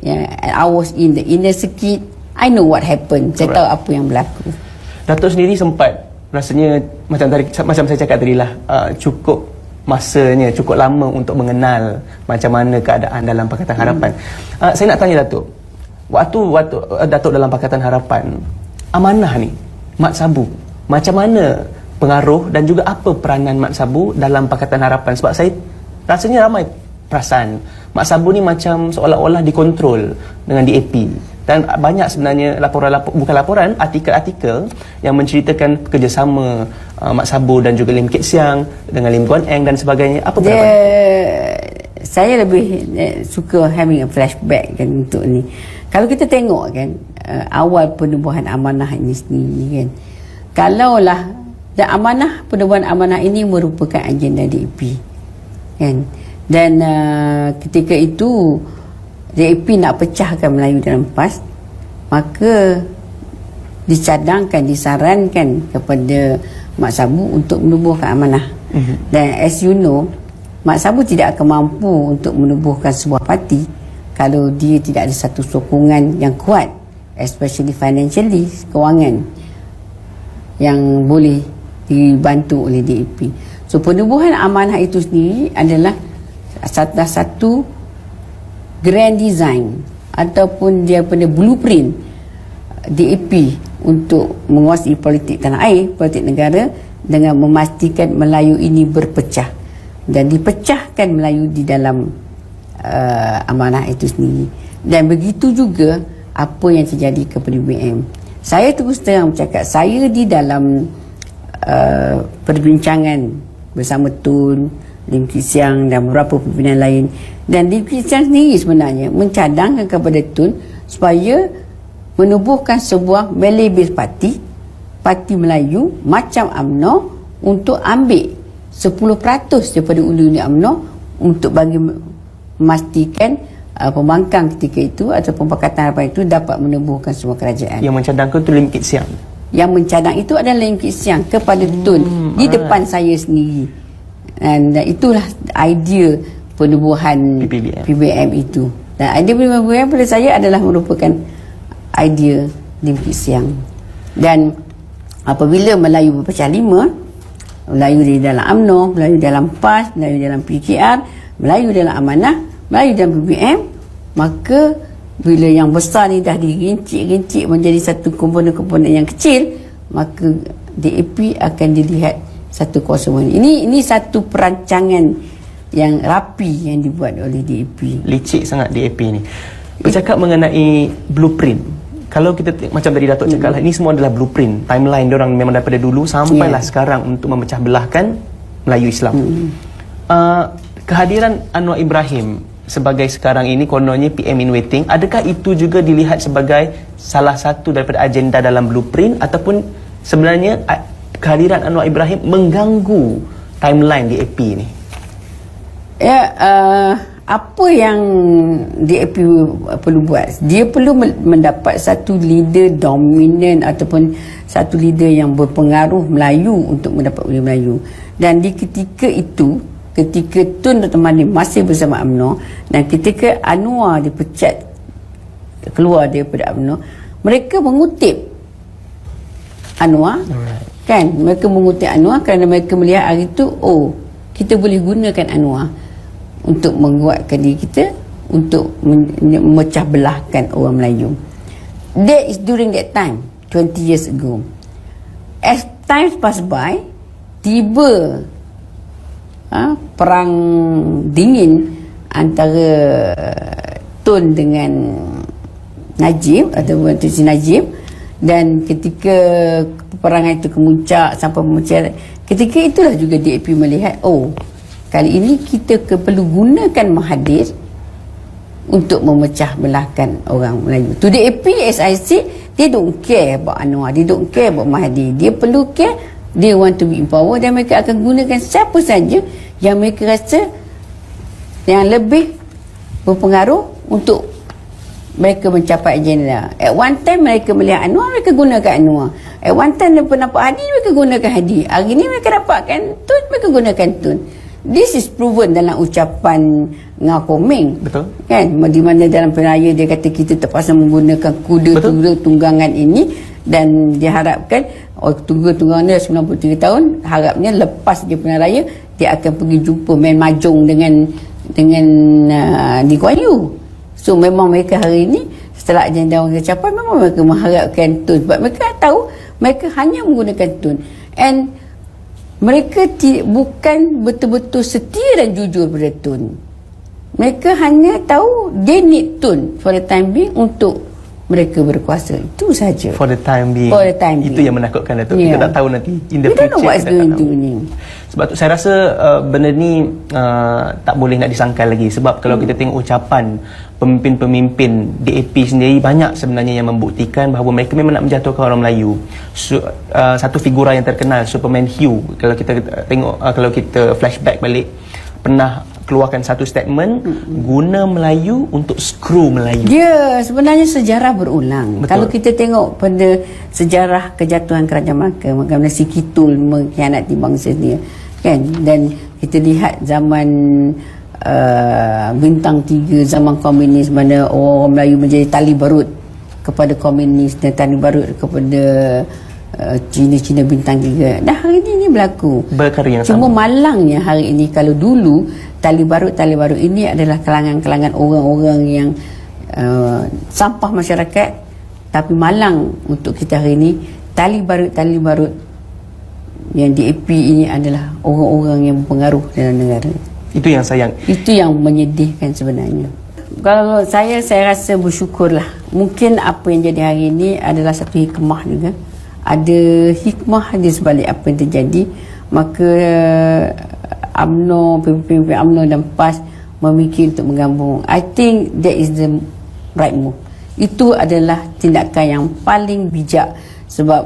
I was in the inner circuit. I know what happened. Saya tahu apa yang berlaku. Datuk sendiri sempat rasanya macam saya cakap tadi lah, cukup masanya, cukup lama untuk mengenal macam mana keadaan dalam Pakatan Harapan. Saya nak tanya Datuk, waktu Datuk dalam Pakatan Harapan, amanah ni, Mat Sabu, macam mana pengaruh dan juga apa peranan Mat Sabu dalam Pakatan Harapan? Sebab saya rasanya ramai perasan Mat Sabu ni macam seolah-olah dikontrol dengan DAP. Dan banyak sebenarnya artikel-artikel yang menceritakan kerjasama Mat Sabu dan juga Lim Kit Siang dengan Lim Guan Eng dan sebagainya. Apa pendapat? Saya lebih suka having a flashback kan untuk ni. Kalau kita tengok kan, awal penubuhan amanah ini sendiri kan, kalaulah dan penubuhan amanah ini merupakan agenda DAP kan, dan ketika itu DAP nak pecahkan Melayu dalam PAS, maka disarankan kepada Mat Sabu untuk menubuhkan amanah. Dan as you know, Mat Sabu tidak akan mampu untuk menubuhkan sebuah parti kalau dia tidak ada satu sokongan yang kuat, especially financially, kewangan yang boleh dibantu oleh DAP. So penubuhan amanah itu sendiri adalah satu grand design ataupun dia punya blueprint DAP untuk menguasai politik tanah air, politik negara, dengan memastikan Melayu ini berpecah dan dipecahkan Melayu di dalam amanah itu sendiri. Dan begitu juga apa yang terjadi kepada UiM. Saya terus terang bercakap, saya di dalam perbincangan bersama Tun, Lim Kit Siang dan beberapa pimpinan lain, dan Lim Kit Siang sendiri sebenarnya mencadangkan kepada Tun supaya menubuhkan sebuah Malay-based parti Melayu macam UMNO untuk ambil 10% daripada undi-undi UMNO untuk bagi memastikan pembangkang ketika itu ataupun Pakatan Harapan itu dapat menubuhkan sebuah kerajaan. Yang mencadangkan itu Lim Kit Siang. Yang mencadang itu adalah Lim Kit Siang kepada Tun di depan saya sendiri. Dan itulah idea penubuhan PBM itu. Dan idea penubuhan PBM pada saya adalah merupakan idea Lim Kit Siang. Dan apabila Melayu berpecah lima, Melayu di dalam UMNO, Melayu dalam PAS, Melayu dalam PKR, Melayu dalam amanah, Melayu dalam PBM, maka bila yang besar ni dah dirincik-rincik menjadi satu komponen-komponen yang kecil, maka DAP akan dilihat satu kuasa. Ini satu perancangan yang rapi yang dibuat oleh DAP. Licik sangat DAP ni. Bercakap mengenai blueprint, kalau kita macam tadi Datuk cakap lah, ini semua adalah blueprint, timeline diorang memang daripada dulu sampailah sekarang untuk memecah belahkan Melayu Islam. Kehadiran Anwar Ibrahim sebagai sekarang ini kononnya PM in waiting, adakah itu juga dilihat sebagai salah satu daripada agenda dalam blueprint, ataupun sebenarnya kehadiran Anwar Ibrahim mengganggu timeline DAP ni? Apa yang DAP perlu buat, dia perlu mendapat satu leader dominan ataupun satu leader yang berpengaruh Melayu untuk mendapat undi Melayu. Dan di ketika itu, ketika Tun Dr. Mahathir masih bersama UMNO dan ketika Anwar dipecat keluar daripada UMNO, mereka mengutip Anwar. Kan, mereka mengutip Anwar kerana mereka melihat hari itu, oh, kita boleh gunakan Anwar untuk menguatkan diri kita, untuk memecah belahkan orang Melayu. That is during that time, 20 years ago. As time pass by, tiba perang dingin antara Tun dengan Najib ataupun Tun Sri Najib, dan ketika peperangan itu kemuncak sampai memuncak, ketika itulah juga DAP melihat, oh, kali ini kita perlu gunakan Mahathir untuk memecah belahkan orang Melayu. To DAP, as I said, they don't care about Anwar, they don't care about Mahathir. Dia perlu care, they want to be in power, dan mereka akan gunakan siapa saja yang mereka rasa yang lebih berpengaruh untuk mereka mencapai agenda. At one time mereka melihat Anwar, mereka gunakan Anwar. At one time mereka nampak Hadi, mereka gunakan Hadi. Hari ini mereka dapatkan Tun, mereka gunakan Tun. This is proven dalam ucapan Ngah Komeng. Betul. Kan? Di mana dalam penraya dia kata kita terpaksa menggunakan kuda-kuda tunggangan ini, dan diharapkan tunggangan dia 93 tahun, harapnya lepas dia penraya dia akan pergi jumpa main mahjong dengan Lee Kuan Yew. So memang mereka hari ini setelah agenda orang kecapai, memang mereka mengharapkan tun, sebab mereka tahu mereka hanya menggunakan tun, and mereka bukan betul-betul setia dan jujur pada tun. Mereka hanya tahu they need tun for the time being untuk mereka berkuasa. Itu saja. For the time being. For the time being. Itu yang menakutkan, Datuk. Yeah. Kita tak tahu nanti in the We future. don't know what's going to ni. Sebab tu saya rasa benda ni tak boleh nak disangkal lagi. Sebab kalau kita tengok ucapan pemimpin-pemimpin DAP sendiri, banyak sebenarnya yang membuktikan bahawa mereka memang nak menjatuhkan orang Melayu. Satu figura yang terkenal, Superman Hugh, kalau kita tengok, kalau kita flashback balik, pernah keluarkan satu statement, guna Melayu untuk skru Melayu. Dia sebenarnya sejarah berulang. Betul. Kalau kita tengok pada sejarah kejatuhan Kerajaan Melaka, bagaimana si Kitul mengkhianati bangsa dia, kan? Dan kita lihat zaman Bintang 3, zaman komunis, mana orang Melayu menjadi tali barut kepada komunis dan tali barut kepada Cina Bintang 3. Dan hari ini berlaku. Berkarya yang Cuma sama. malangnya hari ini, kalau dulu tali barut ini adalah kalangan-kalangan orang-orang yang sampah masyarakat, tapi malang untuk kita hari ini, tali barut yang DAP ini adalah orang-orang yang berpengaruh dalam negara. Itu yang sayang. Itu yang menyedihkan sebenarnya. Kalau saya rasa bersyukurlah. Mungkin apa yang jadi hari ini adalah satu hikmah juga. Ada hikmah di sebalik apa yang terjadi. Maka UMNO, pemimpin UMNO dan PAS memikir untuk menggabung. I think that is the right move. Itu adalah tindakan yang paling bijak. Sebab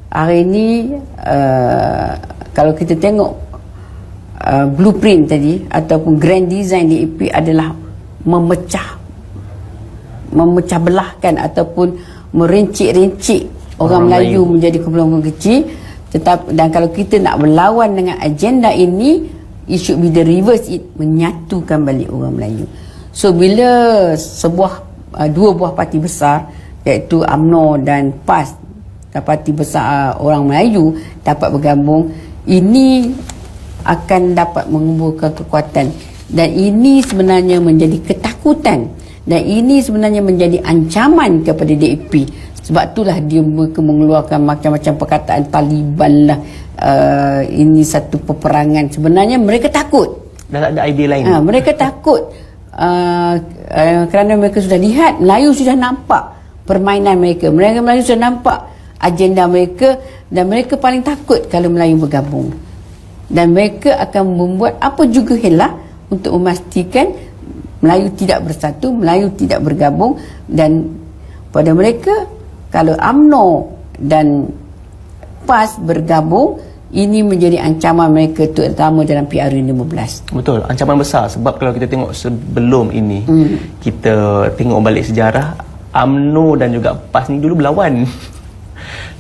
hari ini kalau kita tengok blueprint tadi ataupun grand design DAP adalah memecah belahkan ataupun merincik-rincik orang Melayu menjadi kumpulan kecil. Dan kalau kita nak berlawan dengan agenda ini, it should be the reverse, it menyatukan balik orang Melayu. So bila dua buah parti besar, iaitu UMNO dan PAS, parti besar orang Melayu dapat bergabung, ini akan dapat mengumpulkan kekuatan, dan ini sebenarnya menjadi ketakutan, dan ini sebenarnya menjadi ancaman kepada DAP. Sebab itulah dia mengeluarkan macam-macam perkataan Taliban lah, ini satu peperangan. Sebenarnya mereka takut. Dah tak ada idea lain. Mereka takut kerana mereka sudah lihat, Melayu sudah nampak permainan mereka. Melayu sudah nampak agenda mereka, dan mereka paling takut kalau Melayu bergabung. Dan mereka akan membuat apa juga helah untuk memastikan Melayu tidak bersatu, Melayu tidak bergabung. Dan pada mereka, kalau UMNO dan PAS bergabung, ini menjadi ancaman mereka, terutama dalam PRU15. Betul, ancaman besar. Sebab kalau kita tengok sebelum ini, kita tengok balik sejarah, UMNO dan juga PAS ni dulu berlawan.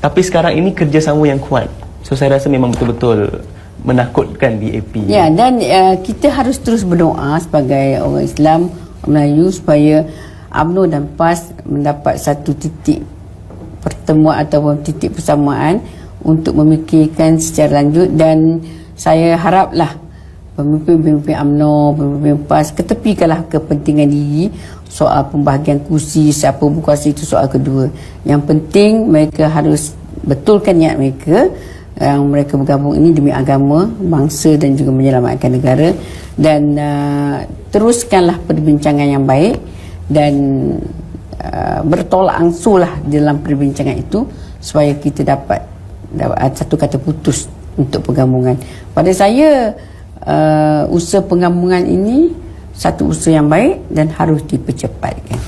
Tapi sekarang ini kerjasama yang kuat. So saya rasa memang betul-betul menakutkan DAP. Ya, dan kita harus terus berdoa sebagai orang Islam, Melayu, supaya UMNO dan PAS mendapat satu titik pertemuan ataupun titik persamaan untuk memikirkan secara lanjut. Dan saya haraplah pemimpin-pemimpin UMNO, pemimpin PAS ketepikanlah kepentingan diri. Soal pembahagian kursi, siapa berkuasa, itu soal kedua. Yang penting mereka harus betulkan niat mereka, yang mereka bergabung ini demi agama, bangsa dan juga menyelamatkan negara. Dan teruskanlah perbincangan yang baik, dan bertolak angsurlah dalam perbincangan itu, supaya kita dapat satu kata putus untuk pergabungan. Pada saya, usaha penggabungan ini satu usaha yang baik dan harus dipercepatkan.